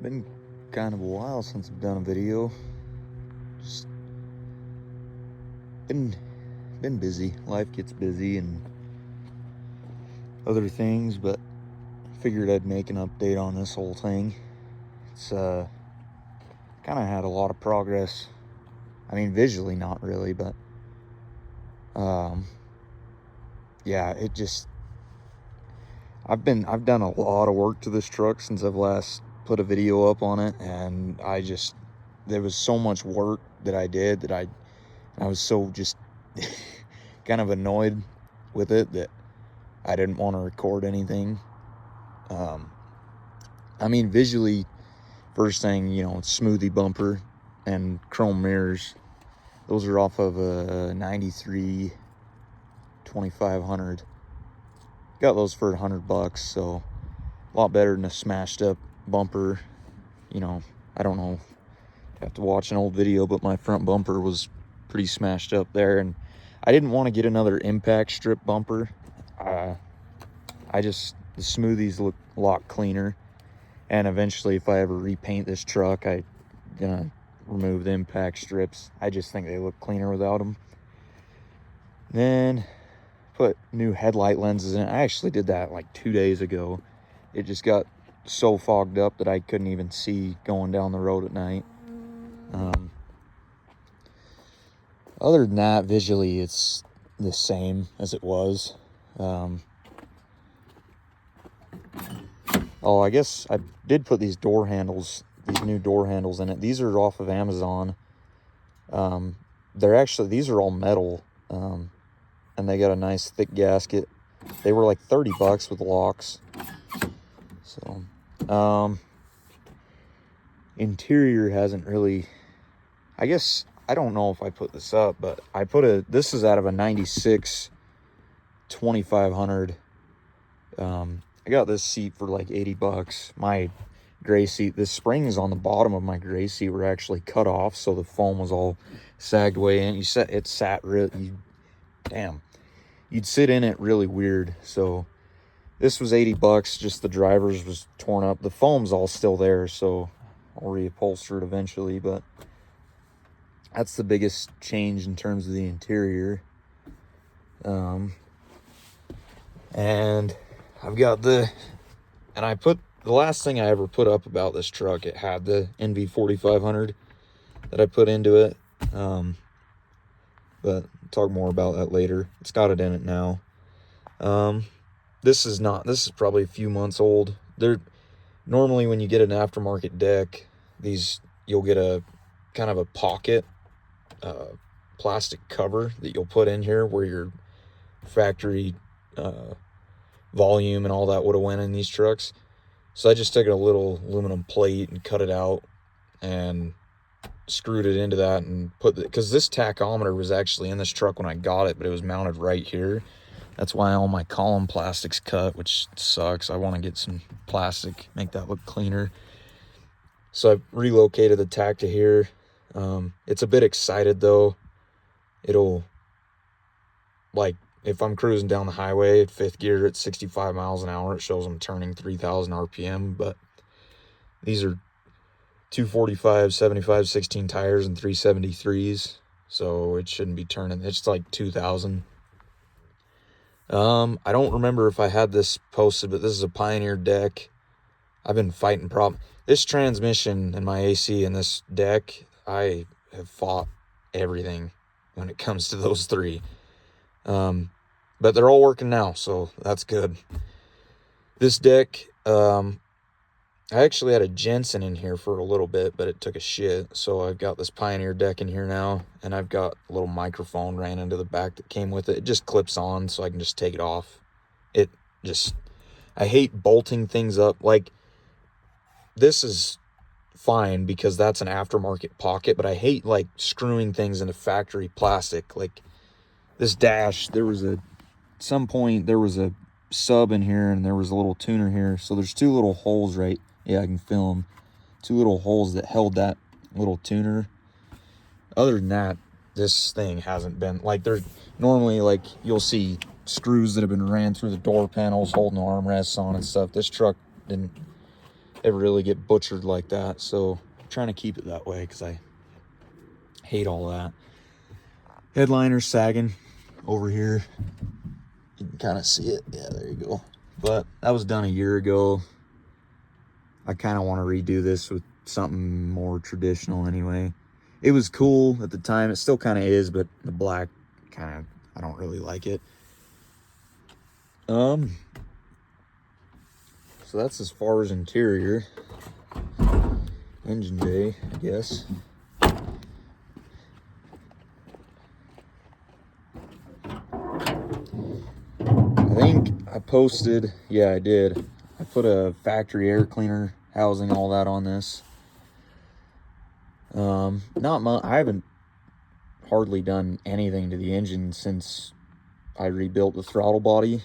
Been kind of a while since I've done a video. Just been busy. Life gets busy and other things, but figured I'd make an update on this whole thing. It's kind of had a lot of progress. I mean, visually not really, but yeah, it just I've done a lot of work to this truck since I've last put a video up on it, and there was so much work that I did that I was so just kind of annoyed with it that I didn't want to record anything. I mean, visually, first thing, smoothie bumper and chrome mirrors. Those are off of a 93 2500. Got those for $100, so a lot better than a smashed up bumper. I don't know, have to watch an old video, but my front bumper was pretty smashed up there, and I didn't want to get another impact strip bumper. The smoothies look a lot cleaner, and eventually if I ever repaint this truck, I'm gonna remove the impact strips. I just think they look cleaner without them. Then put new headlight lenses in it. I actually did that like 2 days ago. It just got so fogged up that I couldn't even see going down the road at night. Other than that, visually it's the same as it was. I guess I did put these new door handles in it. These are off of Amazon. These are all metal, and they got a nice thick gasket. They were like $30 with locks. So, interior hasn't really, I guess, I don't know if I put this up, but this is out of a 96 2500. I got this seat for like $80. My gray seat, the springs on the bottom of my gray seat were actually cut off, so the foam was all sagged way in. You'd sit in it really weird. So this was $80. Just the drivers was torn up. The foam's all still there, so I'll reupholster it eventually, but that's the biggest change in terms of the interior. And I've got I put the last thing I ever put up about this truck, it had the NV 4500 that I put into it. But I'll talk more about that later. It's got it in it now. This is probably a few months old. Normally when you get an aftermarket deck, you'll get a kind of a pocket plastic cover that you'll put in here where your factory volume and all that would have went in these trucks. So I just took a little aluminum plate and cut it out and screwed it into that and because this tachometer was actually in this truck when I got it, but it was mounted right here. That's why all my column plastic's cut, which sucks. I want to get some plastic, make that look cleaner. So I relocated the tach to here. It's a bit excited though. It'll, like, if I'm cruising down the highway at 5th gear at 65 miles an hour, it shows I'm turning 3,000 RPM, but these are 245, 75, 16 tires and 373s, so it shouldn't be turning. It's like 2,000. I don't remember if I had this posted, but this is a Pioneer deck. I've been fighting this transmission and my AC and this deck, I have fought everything when it comes to those three. But they're all working now, so that's good. This deck, I actually had a Jensen in here for a little bit, but it took a shit. So I've got this Pioneer deck in here now, and I've got a little microphone ran into the back that came with it. It just clips on, so I can just take it off. I hate bolting things up. Like, this is fine because that's an aftermarket pocket, but I hate, like, screwing things into factory plastic. Like, this dash, there was a sub in here, and there was a little tuner here. So there's two little holes, right? Yeah, I can feel them. Two little holes that held that little tuner. Other than that, this thing hasn't been, like, there's normally, like, you'll see screws that have been ran through the door panels holding the armrests on and stuff. This truck didn't ever really get butchered like that. So I'm trying to keep it that way because I hate all that. Headliner's sagging over here. You can kind of see it. Yeah, there you go. But that was done a year ago. I kind of want to redo this with something more traditional anyway. It was cool at the time. It still kind of is, but the black kind of, I don't really like it. So that's as far as interior. Engine bay, I guess. I think I posted, yeah, I did. I put a factory air cleaner housing, all that on this. Not much. I haven't hardly done anything to the engine since I rebuilt the throttle body.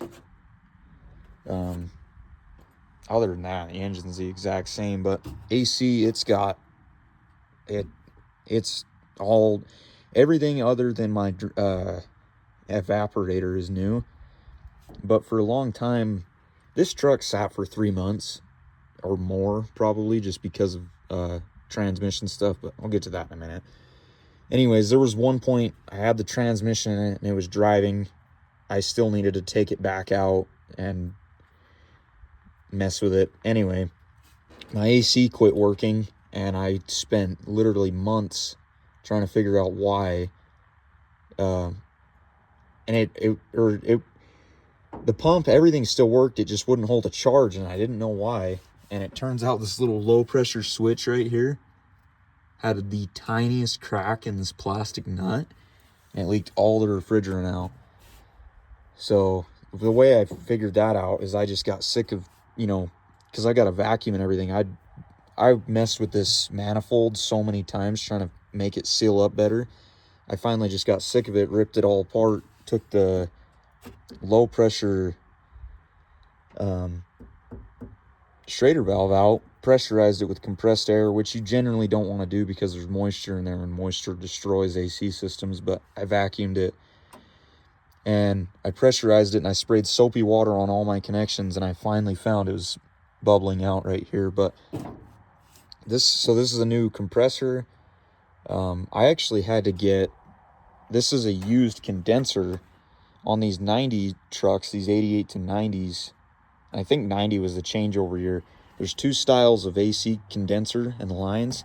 Other than that, the engine's the exact same, but AC, it's all, everything other than my evaporator is new. But for a long time, this truck sat for 3 months or more, probably, just because of transmission stuff, but I'll get to that in a minute. Anyways, there was one point I had the transmission in it and it was driving. I still needed to take it back out and mess with it. Anyway, my AC quit working and I spent literally months trying to figure out why. And the pump, everything still worked. It just wouldn't hold a charge and I didn't know why. And it turns out this little low pressure switch right here had the tiniest crack in this plastic nut and it leaked all the refrigerant out. So the way I figured that out is I just got sick of, because I got a vacuum and everything. I messed with this manifold so many times trying to make it seal up better. I finally just got sick of it, ripped it all apart, took the low pressure Schrader valve out, pressurized it with compressed air, which you generally don't want to do because there's moisture in there and moisture destroys AC systems, but I vacuumed it and I pressurized it and I sprayed soapy water on all my connections and I finally found it was bubbling out right here. But this is a new compressor. I actually had to get, this is a used condenser on these 90 trucks, these 88 to 90s. I think 90 was the changeover year. There's two styles of AC condenser and lines.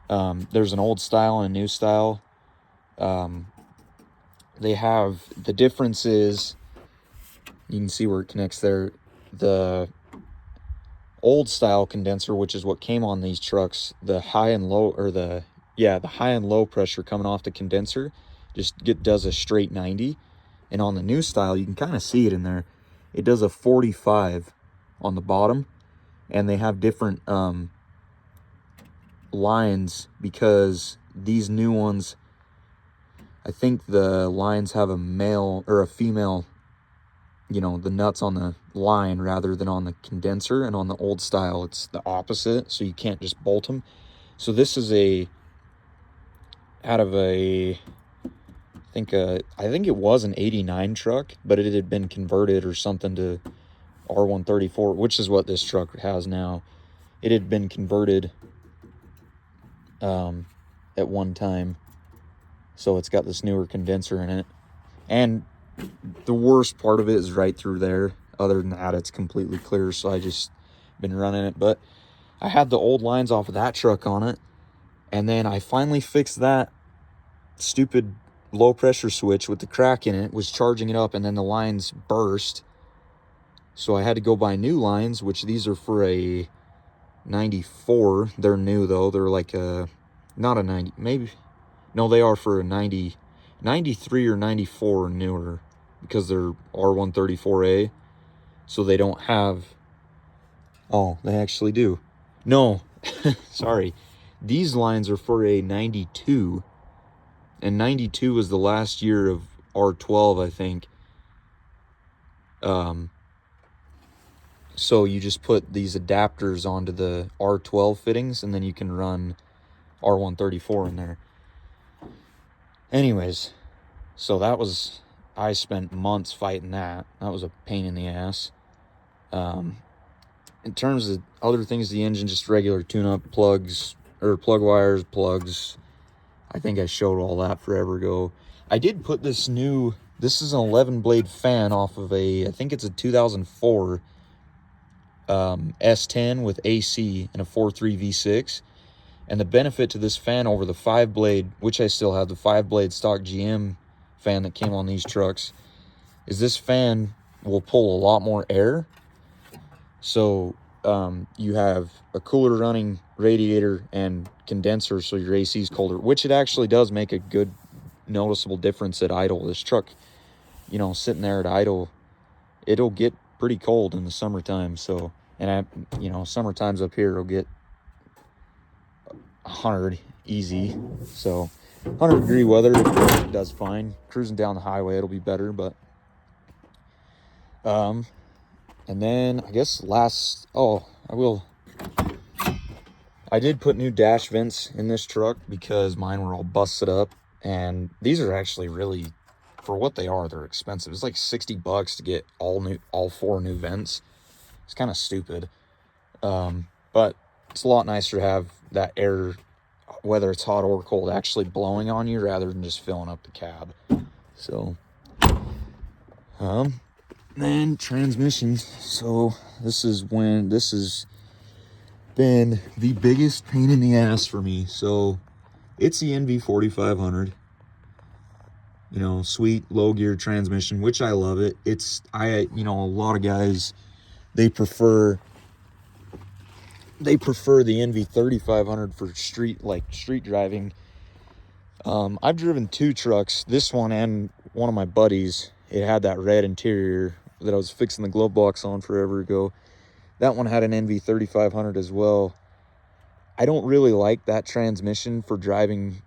There's an old style and a new style. They have, the difference is, you can see where it connects there. The old style condenser, which is what came on these trucks, the high and low, or the high and low pressure coming off the condenser does a straight 90. And on the new style, you can kind of see it in there. It does a 45 on the bottom, and they have different lines because these new ones, I think the lines have a male or a female, the nuts on the line rather than on the condenser, and on the old style, it's the opposite, so you can't just bolt them. So this is out of a, I think it was an 89 truck, but it had been converted or something to R134, which is what this truck has now. It had been converted at one time, so it's got this newer condenser in it. And the worst part of it is right through there. Other than that, it's completely clear, so I just been running it. But I had the old lines off of that truck on it, and then I finally fixed that stupid low pressure switch with the crack in it, was charging it up, and then the lines burst. So I had to go buy new lines, which these are for a 94. They're new though. They're like not a 90, maybe. No, they are for a 90, 93 or 94 newer, because they're R134A. So they don't have, oh, they actually do. No, sorry. These lines are for a 92. And 92 was the last year of R12, I think. So you just put these adapters onto the R12 fittings, and then you can run R134 in there. Anyways, so I spent months fighting that. That was a pain in the ass. in terms of other things, the engine, just regular tune-up, plugs, or plug wires, plugs. I think I showed all that forever ago. I did put this is an 11-blade fan off of I think it's a 2004 S10 with AC and a 4.3 V6. And the benefit to this fan over the 5-blade, which I still have, the 5-blade stock GM fan that came on these trucks, is this fan will pull a lot more air. So you have a cooler running radiator and condenser, so your AC is colder, which it actually does make a good noticeable difference at idle. This truck, you know, sitting there at idle, it'll get pretty cold in the summertime. So, and you know, summertimes up here, it'll get 100 easy. So 100-degree weather, it does fine. Cruising down the highway, it'll be better. But and then I guess I did put new dash vents in this truck because mine were all busted up, and these are actually really, for what they are, they're expensive. It's like $60 to get all 4 new vents. It's kind of stupid, but it's a lot nicer to have that air, whether it's hot or cold, actually blowing on you rather than just filling up the cab. So then transmissions. So this has been the biggest pain in the ass for me. So it's the NV4500, you know, sweet low gear transmission, which I love it. You know, a lot of guys, they prefer the NV3500 for street driving. I've driven 2 trucks, this one and one of my buddies. It had that red interior that I was fixing the glove box on forever ago. That one had an NV3500 as well. I don't really like that transmission for driving,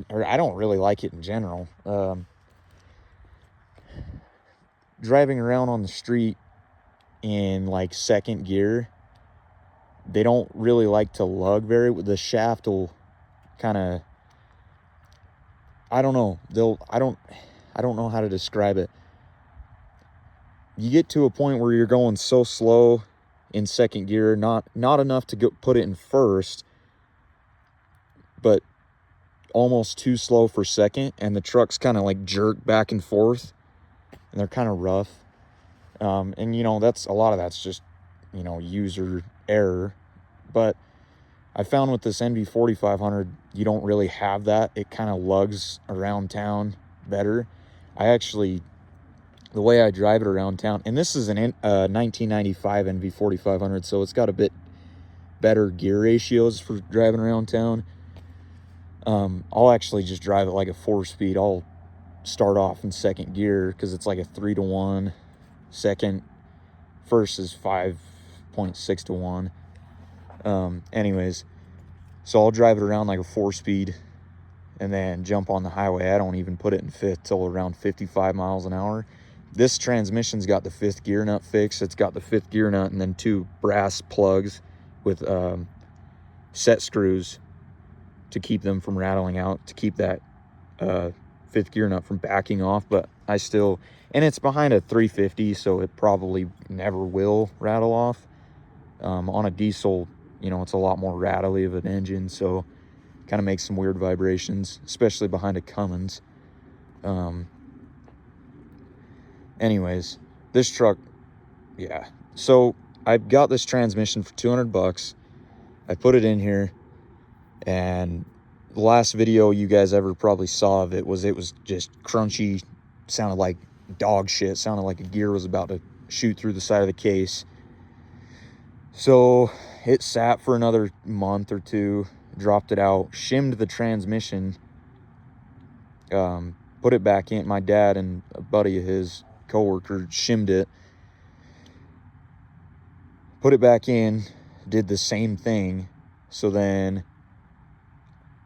or I don't really like it in general. Driving around on the street in like second gear, they don't really like to lug the shaft will kind of, I don't know, I don't know how to describe it. You get to a point where you're going so slow in second gear, not enough to put it in first, but almost too slow for second, and the trucks kind of like jerk back and forth, and they're kind of rough. And you know, a lot of that's just, you know, user error. But I found with this NV4500, you don't really have that. It kind of lugs around town better. The way I drive it around town, and this is an 1995 NV4500, so it's got a bit better gear ratios for driving around town. I'll actually just drive it like a 4-speed. I'll start off in second gear because it's like a 3-to-1. Second, first is 5.6-to-1. Anyways, so I'll drive it around like a 4-speed and then jump on the highway. I don't even put it in fifth till around 55 miles an hour. This transmission's got the 5th gear nut fixed. It's got the 5th gear nut and then 2 brass plugs with set screws to keep them from rattling out, to keep that 5th gear nut from backing off. But and it's behind a 350, so it probably never will rattle off. On a diesel, you know, it's a lot more rattly of an engine, so kind of makes some weird vibrations, especially behind a Cummins. Anyways, this truck, yeah. So I got this transmission for $200. I put it in here, and the last video you guys ever probably saw of it was just crunchy, sounded like dog shit, sounded like a gear was about to shoot through the side of the case. So it sat for another month or 2, dropped it out, shimmed the transmission, put it back in. My dad and a buddy of his, coworker, shimmed it, put it back in, did the same thing. So then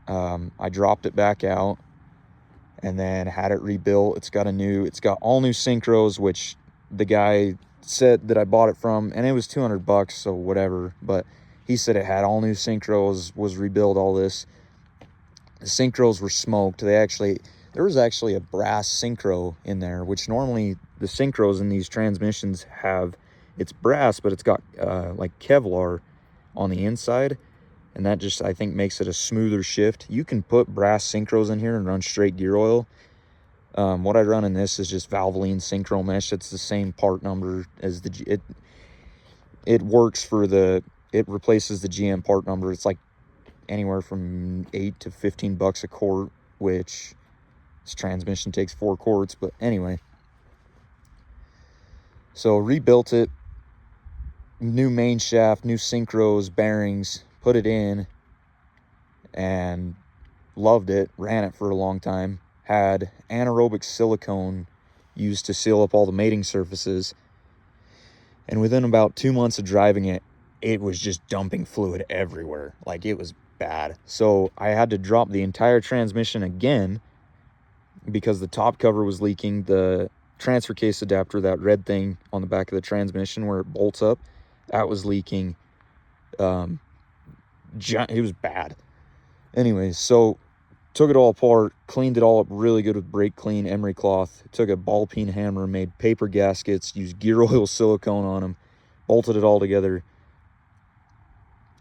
I dropped it back out and then had it rebuilt. It's got all new synchros, which the guy said that I bought it from, and it was $200, so whatever, but he said it had all new synchros, was rebuilt, all this. The synchros were smoked. There was actually a brass synchro in there, which normally the synchros in these transmissions have It's brass, but it's got like Kevlar on the inside, and that just, I think, makes it a smoother shift. You can put brass synchros in here and run straight gear oil. What I run in this is just Valvoline synchro mesh. It's the same part number as it works for it replaces the GM part number. It's like anywhere from $8 to $15 a quart, which this transmission takes 4 quarts. But anyway, so rebuilt it, new main shaft, new synchros, bearings, put it in, and loved it. Ran it for a long time. Had anaerobic silicone used to seal up all the mating surfaces, and within about 2 months of driving it, it was just dumping fluid everywhere. Like, it was bad. So I had to drop the entire transmission again because the top cover was leaking. The transfer case adapter, that red thing on the back of the transmission where it bolts up, that was leaking. It was bad. Anyways, so took it all apart, cleaned it all up really good with brake clean, emery cloth. Took a ball peen hammer, made paper gaskets, used gear oil silicone on them, bolted it all together,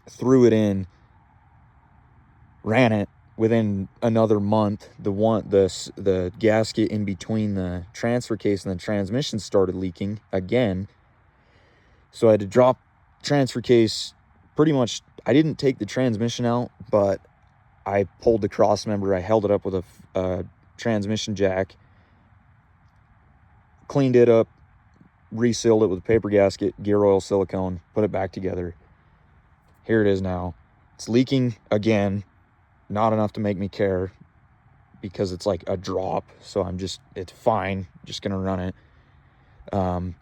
threw it in, ran it. Within another month, the gasket in between the transfer case and the transmission started leaking again. So I had to drop transfer case. Pretty much, I didn't take the transmission out, but I pulled the cross member. I held it up with a transmission jack, cleaned it up, resealed it with a paper gasket, gear oil, silicone, put it back together. Here it is now. It's leaking again. Not enough to make me care because it's like a drop. So it's fine. Just going to run it. And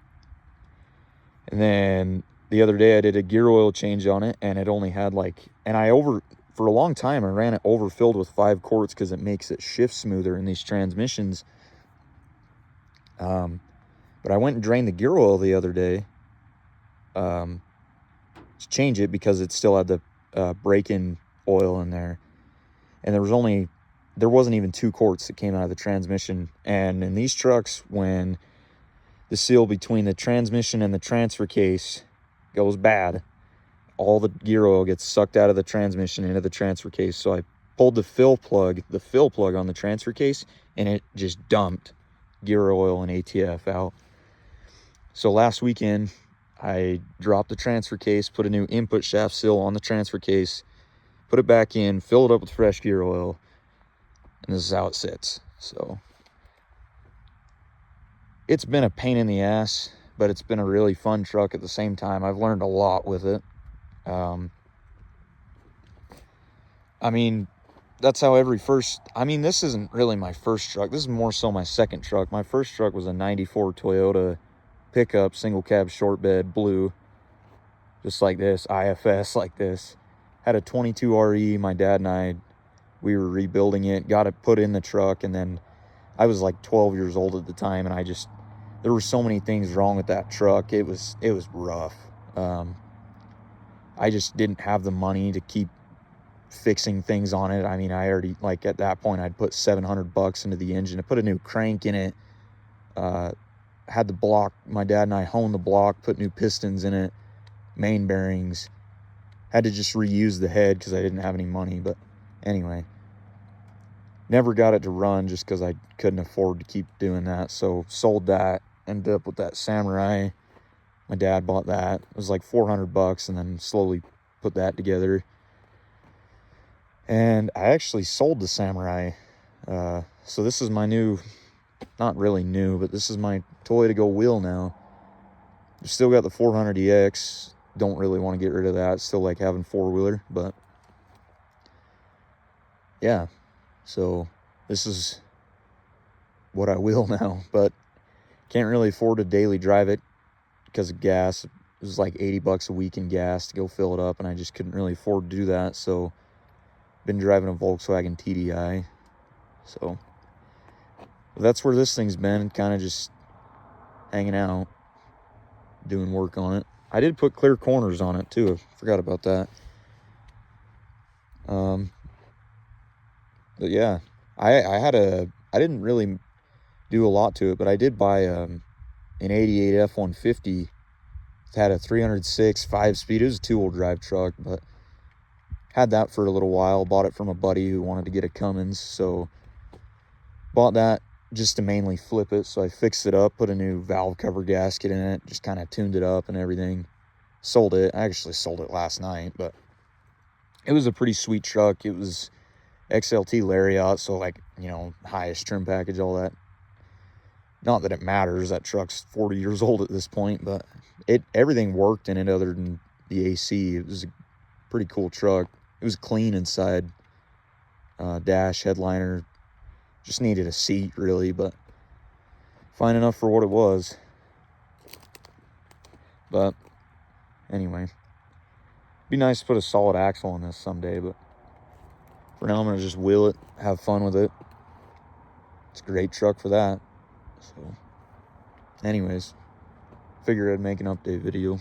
then the other day I did a gear oil change on it, and it only had for a long time I ran it overfilled with 5 quarts because it makes it shift smoother in these transmissions. But I went and drained the gear oil the other day to change it because it still had the break-in oil in there. And there wasn't even 2 quarts that came out of the transmission. And in these trucks, when the seal between the transmission and the transfer case goes bad, all the gear oil gets sucked out of the transmission into the transfer case. So I pulled the fill plug on the transfer case, and it just dumped gear oil and ATF out. So last weekend, I dropped the transfer case, put a new input shaft seal on the transfer case, put it back in, fill it up with fresh gear oil, and this is how it sits. So it's been a pain in the ass, but it's been a really fun truck at the same time. I've learned a lot with it. I mean, that's how this isn't really my first truck. This is more so my second truck. My first truck was a 94 Toyota pickup, single cab short bed, blue, just like this, IFS like this. Had a 22 RE. My dad and we were rebuilding it, got it put in the truck, and then I was like 12 years old at the time, and there were so many things wrong with that truck. It was rough. I just didn't have the money to keep fixing things on it. I mean, I already, at that point, I'd put $700 into the engine. I put a new crank in it, had the block. My dad and I honed the block, put new pistons in it, main bearings. Had to just reuse the head because I didn't have any money. But anyway, never got it to run just because I couldn't afford to keep doing that. So sold that, ended up with that Samurai. My dad bought that. It was like $400, and then slowly put that together. And I actually sold the Samurai. So this is my new, not really new, but this is my toy to go wheel now. Still got the 400EX. Don't really want to get rid of that. Still like having 4-wheeler, but yeah. So this is what I wheel now, but can't really afford to daily drive it because of gas. It was like $80 a week in gas to go fill it up, and I just couldn't really afford to do that. So been driving a Volkswagen TDI. So that's where this thing's been, kind of just hanging out, doing work on it. I did put clear corners on it too. I forgot about that. But yeah, I didn't really do a lot to it, but I did buy an 88 F-150 had a 306 5-speed. It was a 2-wheel drive truck, but had that for a little while. Bought it from a buddy who wanted to get a Cummins, so bought that just to mainly flip it. So I fixed it up, put a new valve cover gasket in it, just kind of tuned it up and everything. Sold it. I actually sold it last night, but it was a pretty sweet truck. It was XLT Lariat, so like, you know, highest trim package, all that. Not that it matters, that truck's 40 years old at this point, but everything worked in it other than the AC. It was a pretty cool truck. It was clean inside. Dash, headliner, just needed a seat really, but fine enough for what it was. But anyway, be nice to put a solid axle on this someday, but for now I'm gonna just wheel it, have fun with it. It's a great truck for that. So anyways, figured I'd make an update video.